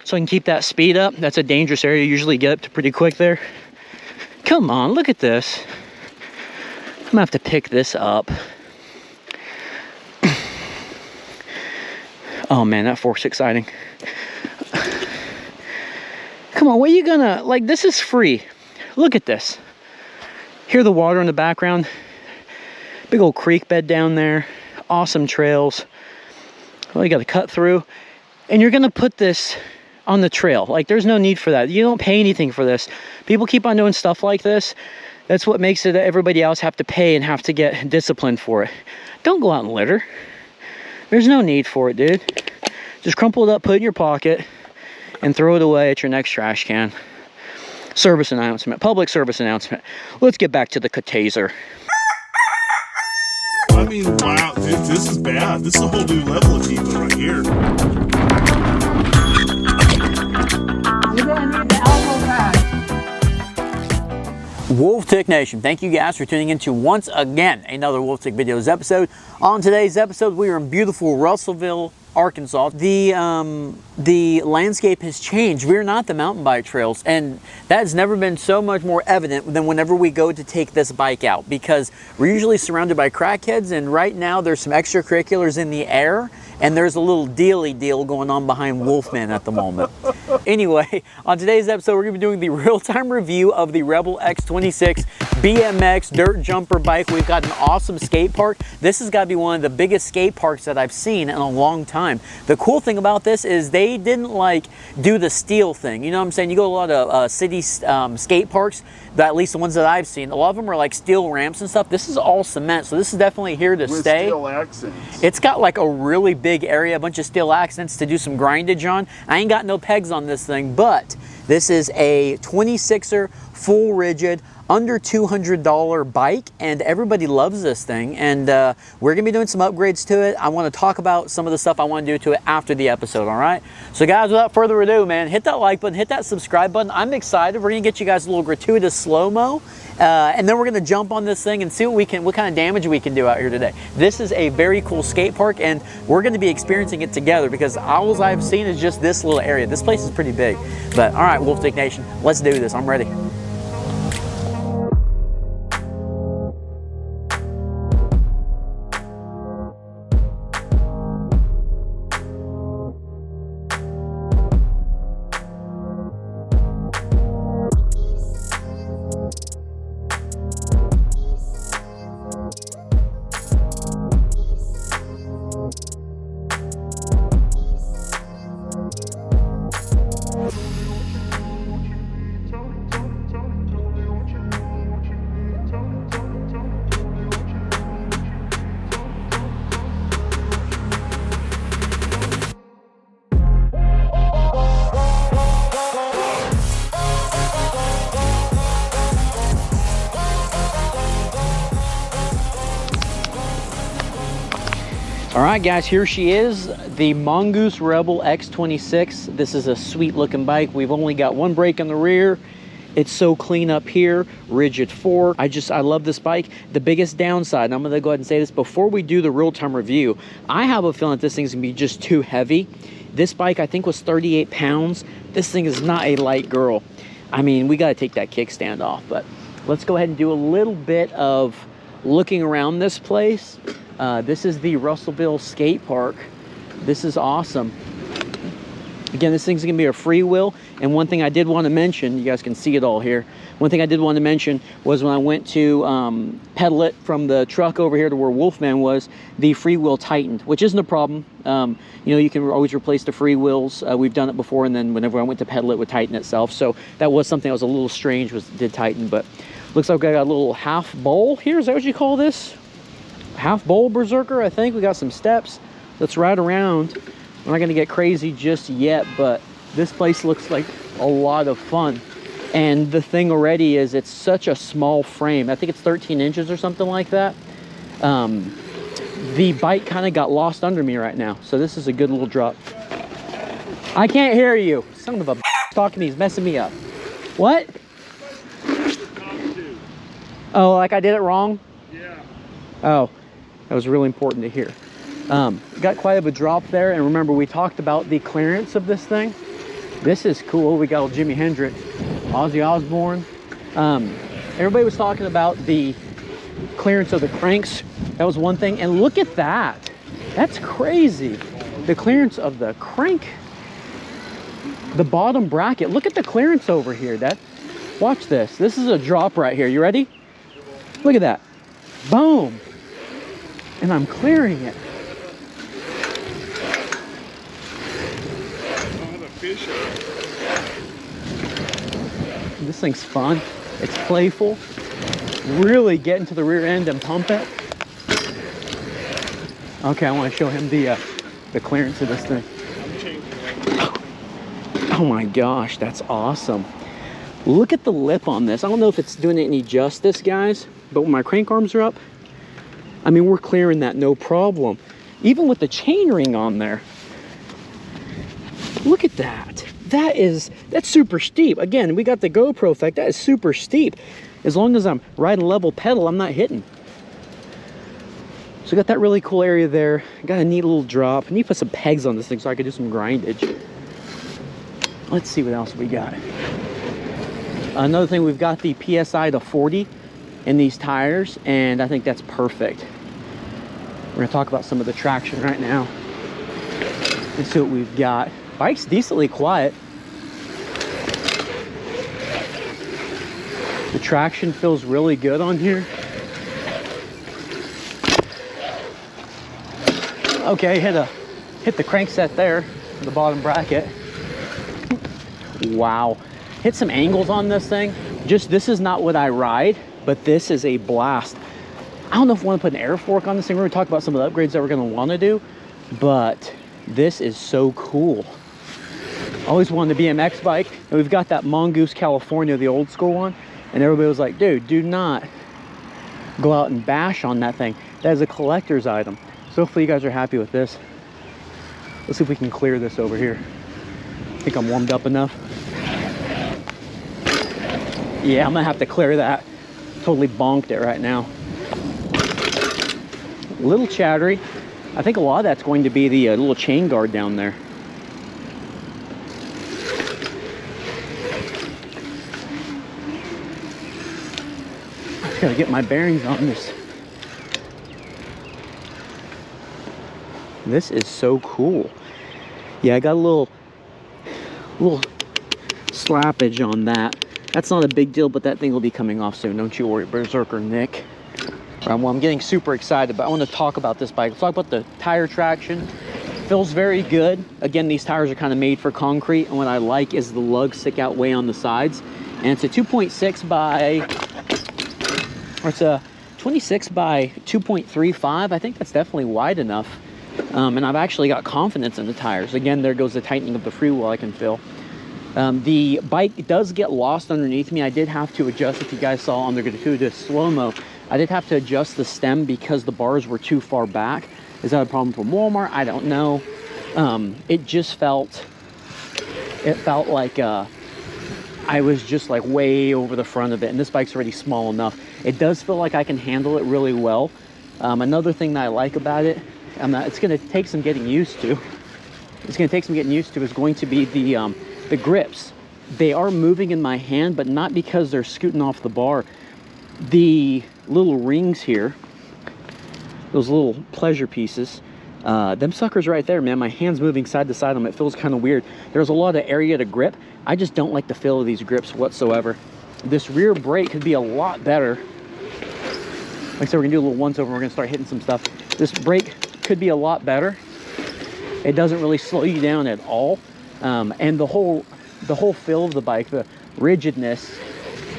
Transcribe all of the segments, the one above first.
so I can keep that speed up. That's a dangerous area. You usually get up to pretty quick there. Come on, look at this. I'm gonna have to pick this up. Oh man, that fork's exciting. Come on, what are you gonna, like, this is free. Look at this. Hear the water in the background. Big old creek bed down there. Awesome trails. Well, you got to cut through. And you're gonna put this on the trail. Like, there's no need for that. You don't pay anything for this. People keep on doing stuff like this. That's what makes it that everybody else have to pay and have to get disciplined for it. Don't go out and litter. There's no need for it, dude. Just crumple it up, put it in your pocket, and throw it away at your next trash can. Service announcement, public service announcement. Let's get back to the Taser. I mean, wow, this is bad. This is a whole new level of evil right here. You're gonna need the elbow pad. Wolf Tick Nation, thank you guys for tuning in to once again another Wolf Tick Videos episode. On today's episode, we are in beautiful Russellville, Arkansas. The landscape has changed. We're not the mountain bike trails, and that has never been so much more evident than whenever we go to take this bike out, because we're usually surrounded by crackheads, and right now there's some extracurriculars in the air, and there's a little deal going on behind Wolfman at the moment. Anyway, on today's episode, we're going to be doing the real-time review of the Rebel X26 BMX dirt jumper bike. We've got an awesome skate park. This has got to be one of the biggest skate parks that I've seen in a long time. The cool thing about this is they didn't like do the steel thing. You know what I'm saying? You go to a lot of city skate parks, at least the ones that I've seen. A lot of them are like steel ramps and stuff. This is all cement, so this is definitely here to stay. Steel accents. It's got like a really big area, a bunch of steel accents to do some grindage on. I ain't got no pegs on this thing, but this is a 26er full rigid, under $200 bike, and everybody loves this thing, and we're gonna be doing some upgrades to it. I want to talk about some of the stuff I want to do to it after the episode. All right, so guys, without further ado, man, hit that like button, hit that subscribe button. I'm excited. We're gonna get you guys a little gratuitous slow-mo, and then we're gonna jump on this thing and see what kind of damage we can do out here today. This is a very cool skate park, and we're gonna be experiencing it together, because all I've seen is just this little area. This place is pretty big. But all right, Wolf Tick Nation, let's do this. I'm ready. All right, guys, here she is, the Mongoose Rebel X26. This is a sweet looking bike. We've only got one brake in the rear. It's so clean up here, rigid fork. I love this bike. The biggest downside, and I'm gonna go ahead and say this before we do the real-time review, I have a feeling that this thing's gonna be just too heavy. This bike, I think, was 38 pounds. This thing is not a light girl. I mean, we gotta take that kickstand off, but let's go ahead and do a little bit of looking around this place. This is the Russellville skate park. This is awesome. Again, this thing's gonna be a free wheel. And one thing I did want to mention, you guys can see it all here. One thing I did want to mention was when I went to pedal it from the truck over here to where Wolfman was, the free wheel tightened, which isn't a problem. You know, you can always replace the free wheels. We've done it before, and then whenever I went to pedal it would tighten itself. So that was something that was a little strange, did tighten, but looks like I got a little half bowl here. Is that what you call this? Half bowl berserker, I think. We got some steps. Let's ride around. We're not gonna get crazy just yet, but this place looks like a lot of fun. And the thing already is, it's such a small frame. I think it's 13 inches or something like that. The bike kind of got lost under me right now. So this is a good little drop. I can't hear you. Son of a talking to me, he's messing me up. What? Oh, like I did it wrong? Yeah. Oh, that was really important to hear. Got quite of a drop there, and remember we talked about the clearance of this thing. This is cool. We got old Jimi Hendrix, Ozzy Osbourne. Everybody was talking about the clearance of the cranks. That was one thing. And look at that. That's crazy. The clearance of the crank, the bottom bracket. Look at the clearance over here. Watch this. This is a drop right here. You ready? Look at that. Boom. And I'm clearing it. This thing's fun. It's playful. Really get into the rear end and pump it. Okay, I want to show him the clearance of this thing. Oh my gosh, that's awesome. Look at the lip on this. I don't know if it's doing it any justice, guys, but when my crank arms are up, I mean, we're clearing that no problem. Even with the chain ring on there. Look at that. That's super steep. Again, we got the GoPro effect. That is super steep. As long as I'm riding level pedal, I'm not hitting. So got that really cool area there. Got a neat little drop. I need to put some pegs on this thing so I can do some grindage. Let's see what else we got. Another thing, we've got the P.S.A to 40 in these tires, and I think that's perfect. We're gonna talk about some of the traction right now. Let's see what we've got. Bike's decently quiet. The traction feels really good on here. Okay, hit the crankset there, the bottom bracket. Wow. Hit some angles on this thing. This is not what I ride, but this is a blast. I don't know if we want to put an air fork on this thing. We're going to talk about some of the upgrades that we're going to want to do, but this is so cool. Always wanted a BMX bike, and we've got that Mongoose California, the old school one, and everybody was like, dude, do not go out and bash on that thing. That is a collector's item. So hopefully you guys are happy with this. Let's see if we can clear this over here. I think I'm warmed up enough. Yeah, I'm gonna have to clear that. Totally bonked it right now. A little chattery. I think a lot of that's going to be the little chain guard down there. I just gotta get my bearings on this. This is so cool. Yeah, I got a little slappage on that. That's not a big deal, but that thing will be coming off soon. Don't you worry, Berserker Nick. Well, I'm getting super excited, but I want to talk about this bike. Let's talk about the tire traction. Feels very good. Again, these tires are kind of made for concrete, and what I like is the lugs stick out way on the sides. And it's a 2.6 by, or it's a 26 by 2.35. I think that's definitely wide enough. And I've actually got confidence in the tires. Again, there goes the tightening of the freewheel I can feel. The bike does get lost underneath me. I did have to adjust, if you guys saw on the Gratuitous Slo-mo, I did have to adjust the stem because the bars were too far back. Is that a problem from Walmart? I don't know. It felt like I was just like way over the front of it, and this bike's already small enough. It does feel like I can handle it really well. Another thing that I like about it, it's going to take some getting used to. Is going to be the grips. They are moving in my hand, but not because they're scooting off the bar. The little rings here, those little pleasure pieces, them suckers right there, man, my hand's moving side to side on them. It feels kind of weird. There's a lot of area to grip. I just don't like the feel of these grips whatsoever. This rear brake could be a lot better. Like I said, we're gonna do a little once over. We're gonna start hitting some stuff. This brake could be a lot better. It doesn't really slow you down at all. And the whole feel of the bike, the rigidness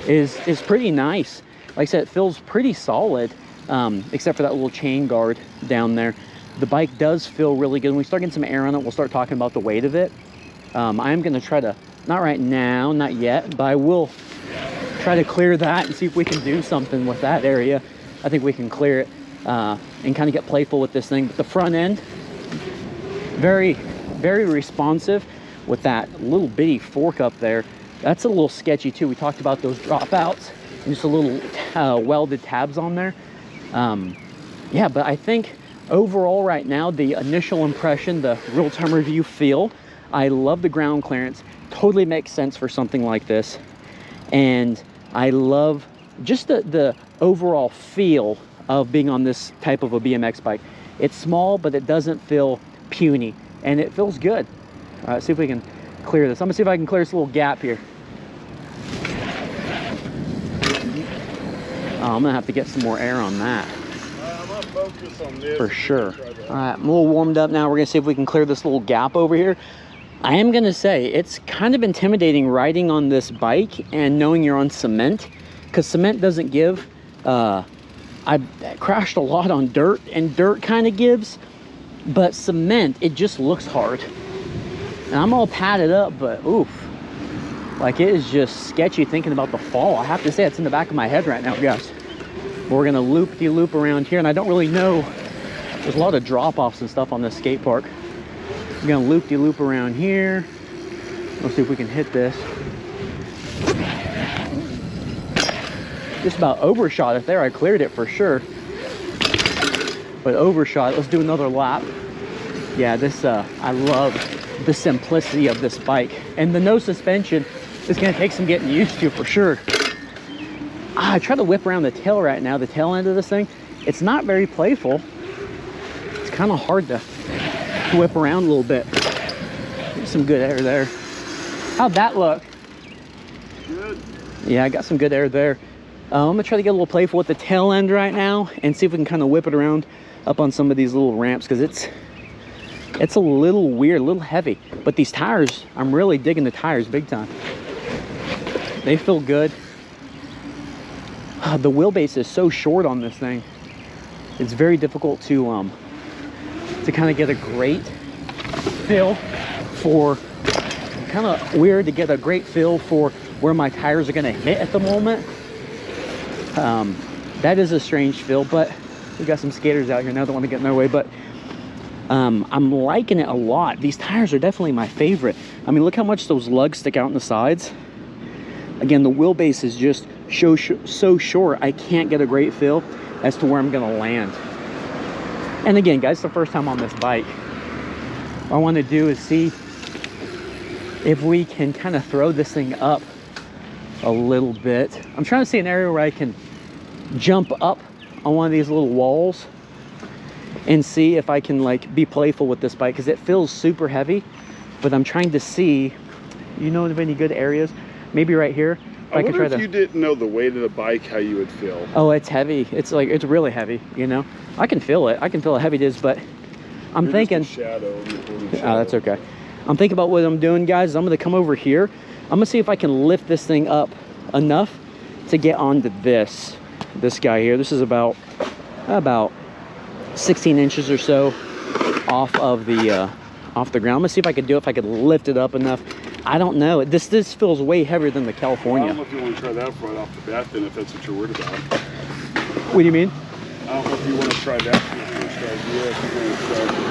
is pretty nice. Like I said, it feels pretty solid, except for that little chain guard down there. The bike does feel really good. When we start getting some air on it, we'll start talking about the weight of it. I'm gonna try to, not right now, not yet, but I will try to clear that and see if we can do something with that area. I think we can clear it and kind of get playful with this thing. But the front end, very, very responsive with that little bitty fork up there. That's a little sketchy too. We talked about those dropouts and just a little welded tabs on there. Yeah, but I think overall right now, the initial impression, the real-time review feel, I love the ground clearance. Totally makes sense for something like this. And I love just the overall feel of being on this type of a BMX bike. It's small, but it doesn't feel puny, and it feels good. All right, see if we can clear this. I'm gonna see if I can clear this little gap here. Oh, I'm gonna have to get some more air on that. I'm gonna focus on this. For sure. All right, I'm a little warmed up now. We're gonna see if we can clear this little gap over here. I am gonna say it's kind of intimidating riding on this bike and knowing you're on cement, because cement doesn't give. I crashed a lot on dirt, and dirt kind of gives, but cement, it just looks hard. And I'm all padded up, but oof, like it is just sketchy thinking about the fall. I have to say it's in the back of my head right now, guys. We're gonna loop-de-loop around here, and I don't really know. There's a lot of drop-offs and stuff on this skate park. We're gonna loop-de-loop around here. Let's see if we can hit this. Just about overshot it there. I cleared it for sure, but overshot. Let's do another lap. Yeah, this I love the simplicity of this bike, and the no suspension is gonna take some getting used to for sure. I try to whip around the tail right now, the tail end of this thing. It's not very playful. It's kind of hard to whip around a little bit. There's some good air there. How'd that look? Good. Yeah, I got some good air there. I'm gonna try to get a little playful with the tail end right now and see if we can kind of whip it around up on some of these little ramps, because it's a little weird, a little heavy. But these tires, I'm really digging the tires big time. They feel good. The wheelbase is so short on this thing. It's very difficult to kind of get a great feel for, kind of weird to get a great feel for where my tires are gonna hit at the moment. That is a strange feel, but we got some skaters out here now that want to get in their way. But I'm liking it a lot. These tires are definitely my favorite. I mean, look how much those lugs stick out on the sides. Again, the wheelbase is just so short, I can't get a great feel as to where I'm gonna land. And again, guys, it's the first time on this bike. What I want to do is see if we can kind of throw this thing up a little bit. I'm trying to see an area where I can jump up on one of these little walls and see if I can like be playful with this bike, because it feels super heavy. But I'm trying to see, you know, of any good areas, maybe right here. I wonder if you didn't know the weight of the bike, how you would feel. Oh, it's heavy. It's like, it's really heavy, you know. I can feel it. I can feel how heavy it is, but I'm thinking. Just a shadow. Oh, that's okay. I'm thinking about what I'm doing, guys. I'm gonna come over here. I'm gonna see if I can lift this thing up enough to get onto this guy here. This is about 16 inches or so off the ground. I'm gonna see if I can do it, if I could lift it up enough. I don't know. This feels way heavier than the California. Well, I don't know if you want to try that right off the bat then, if that's what you're worried about. What do you mean? I don't know if you want to try that.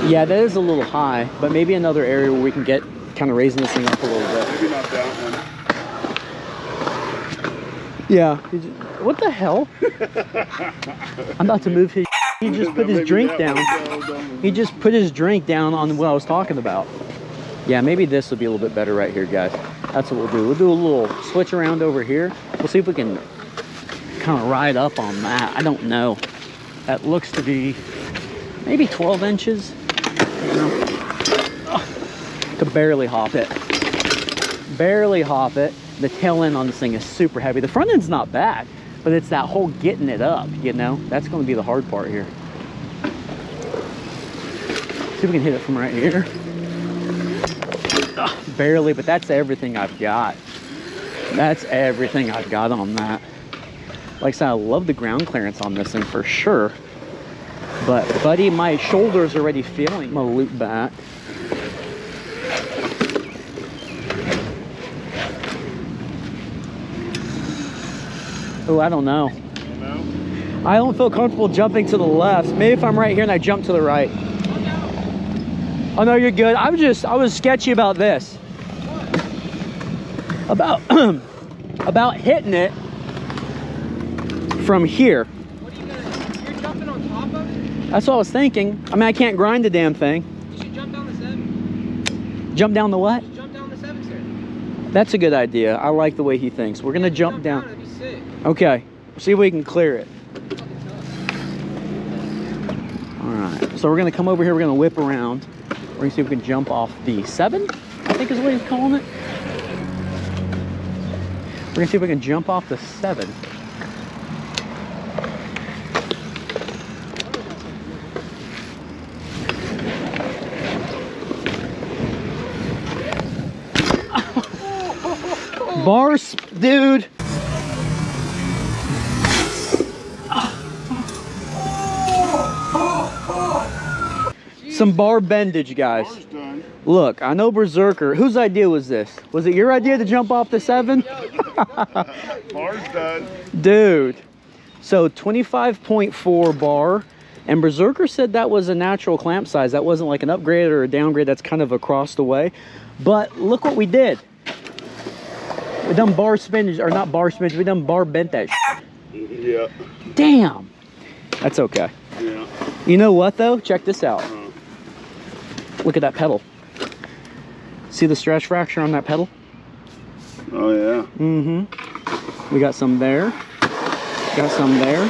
Yeah, that is a little high, but maybe another area where we can get kind of raising this thing up a little bit. Maybe not that one. Yeah. What the hell? I'm about to move his. He just put his drink down. He just put his drink down on what I was talking about. Yeah, maybe this will be a little bit better right here, guys. That's what we'll do. We'll do a little switch around over here. We'll see if we can kind of ride up on that. I don't know. That looks to be maybe 12 inches. You know? Could barely hop it. Barely hop it. The tail end on this thing is super heavy. The front end's not bad, but it's that whole getting it up, you know? That's going to be the hard part here. See if we can hit it from right here. Barely, but that's everything I've got. That's everything I've got on that. Like I said, I love the ground clearance on this thing for sure. But buddy, my shoulder's already feeling. I'm gonna loop back. Oh, I don't know. I don't feel comfortable jumping to the left. Maybe if I'm right here and I jump to the right. Oh no, you're good. I was sketchy about this. About hitting it from here. What are you gonna, you're jumping on top of it? That's what I was thinking. I mean, I can't grind the damn thing. You should jump down the Jump down the what? Just jump down the 7 stair. That's a good idea. I like the way he thinks. We're gonna jump down. That'd be sick. Okay, see if we can clear it. All right, so we're gonna come over here. We're gonna whip around. We're gonna see if we can jump off the 7, I think is what he's calling it. We're gonna see if we can jump off the 7. Bars, dude. Some bar bendage, guys. Look, I know Berserker. Whose idea was this? Was it your idea to jump off the 7? Bar's done. Dude. So 25.4 bar. And Berserker said that was a natural clamp size. That wasn't like an upgrade or a downgrade. That's kind of across the way. But look what we did. We done bar spinach, or not bar spinach, we done bar bent that Yeah. Damn. That's okay. Yeah. You know what though? Check this out. Look at that pedal. See the stretch fracture on that pedal? Oh yeah. Mm-hmm. We got some there. Got some there.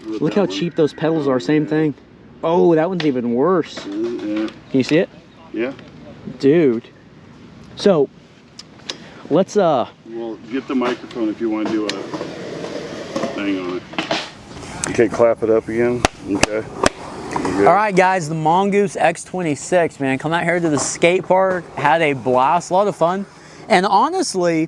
Look how cheap those pedals are. Same thing. Oh, that one's even worse. Yeah. Can you see it? Yeah. Dude. So, let's Well, get the microphone if you want to do a thing on it. Okay, clap it up again. Okay. All right, guys, the Mongoose X26, man. Come out here to the skate park, had a blast, a lot of fun. And honestly,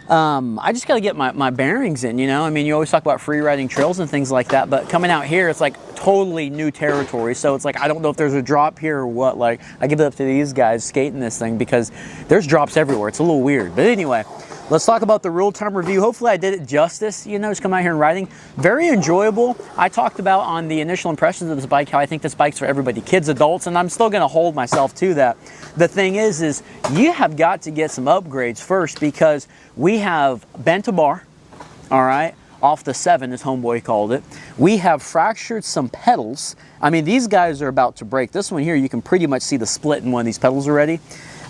I just got to get my bearings in, you know? I mean, you always talk about free riding trails and things like that, but coming out here, it's like totally new territory. So it's like, I don't know if there's a drop here or what. Like, I give it up to these guys skating this thing because there's drops everywhere. It's a little weird. But anyway, let's talk about the real-time review. Hopefully I did it justice, you know, just come out here and riding. Very enjoyable. I talked about on the initial impressions of this bike how I think this bike's for everybody, kids, adults, and I'm still gonna hold myself to that. The thing is you have got to get some upgrades first because we have bent a bar, all right, off the 7, as homeboy called it. We have fractured some pedals. I mean, these guys are about to break. This one here, you can pretty much see the split in one of these pedals already.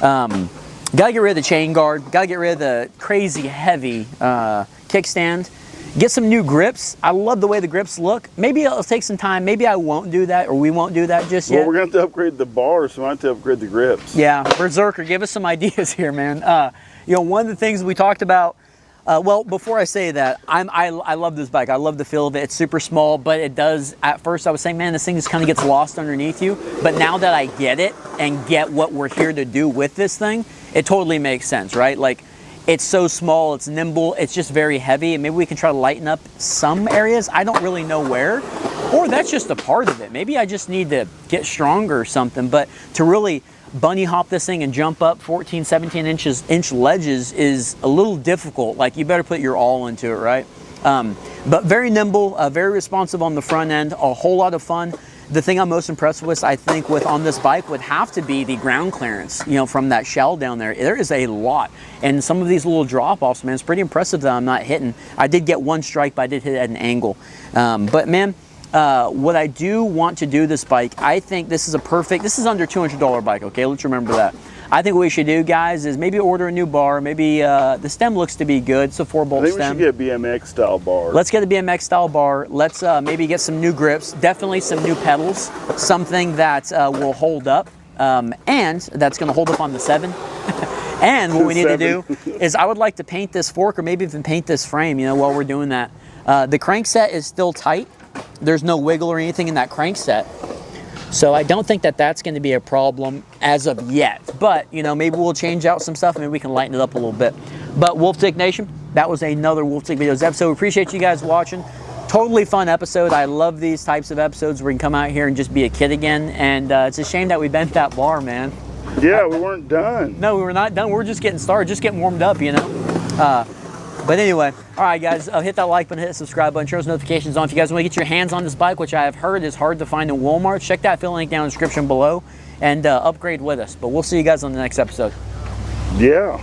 Gotta get rid of the chain guard, gotta get rid of the crazy heavy kickstand, get some new grips. I love the way the grips look. Maybe it'll take some time, maybe I won't do that, or we won't do that just yet. Well, we're gonna have to upgrade the bars, so I have to upgrade the grips. Yeah, Berserker, give us some ideas here, man. You know, one of the things we talked about, well, before I say that, I love this bike. I love the feel of it. It's super small, but it does, at first I was saying, man, this thing just kind of gets lost underneath you. But now that I get it and get what we're here to do with this thing, it totally makes sense, right? Like, it's so small, it's nimble, it's just very heavy, and maybe we can try to lighten up some areas. I don't really know where, or that's just a part of it. Maybe I just need to get stronger or something, but to really bunny hop this thing and jump up 14, 17 inch ledges is a little difficult. Like, you better put your all into it, right? But very nimble, very responsive on the front end, a whole lot of fun. The thing I'm most impressed with, I think, on this bike would have to be the ground clearance, you know, from that shell down there. There is a lot. And some of these little drop-offs, man, it's pretty impressive that I'm not hitting. I did get one strike, but I did hit it at an angle. But man, what I do want to do this bike, I think this is this is under $200 bike, okay? Let's remember that. I think what we should do, guys, is maybe order a new bar. Maybe the stem looks to be good. It's a 4-bolt stem. I think we should get a BMX style bar. Let's get a BMX style bar. Let's maybe get some new grips. Definitely some new pedals. Something that will hold up. And that's going to hold up on the 7. And what we need to do is I would like to paint this fork or maybe even paint this frame, you know, while we're doing that. The crankset is still tight. There's no wiggle or anything in that crankset. So I don't think that that's going to be a problem as of yet. But, you know, maybe we'll change out some stuff. Maybe we can lighten it up a little bit. But Wolf Tick Nation, that was another Wolf Tick Videos episode. We appreciate you guys watching. Totally fun episode. I love these types of episodes where we can come out here and just be a kid again. And it's a shame that we bent that bar, man. Yeah, we weren't done. No, we were not done. We're just getting started, just getting warmed up, you know. But anyway, all right, guys, hit that like button, hit the subscribe button, turn those notifications on. If you guys want to get your hands on this bike, which I have heard is hard to find in Walmart, check that affiliate link down in the description below and upgrade with us. But we'll see you guys on the next episode. Yeah.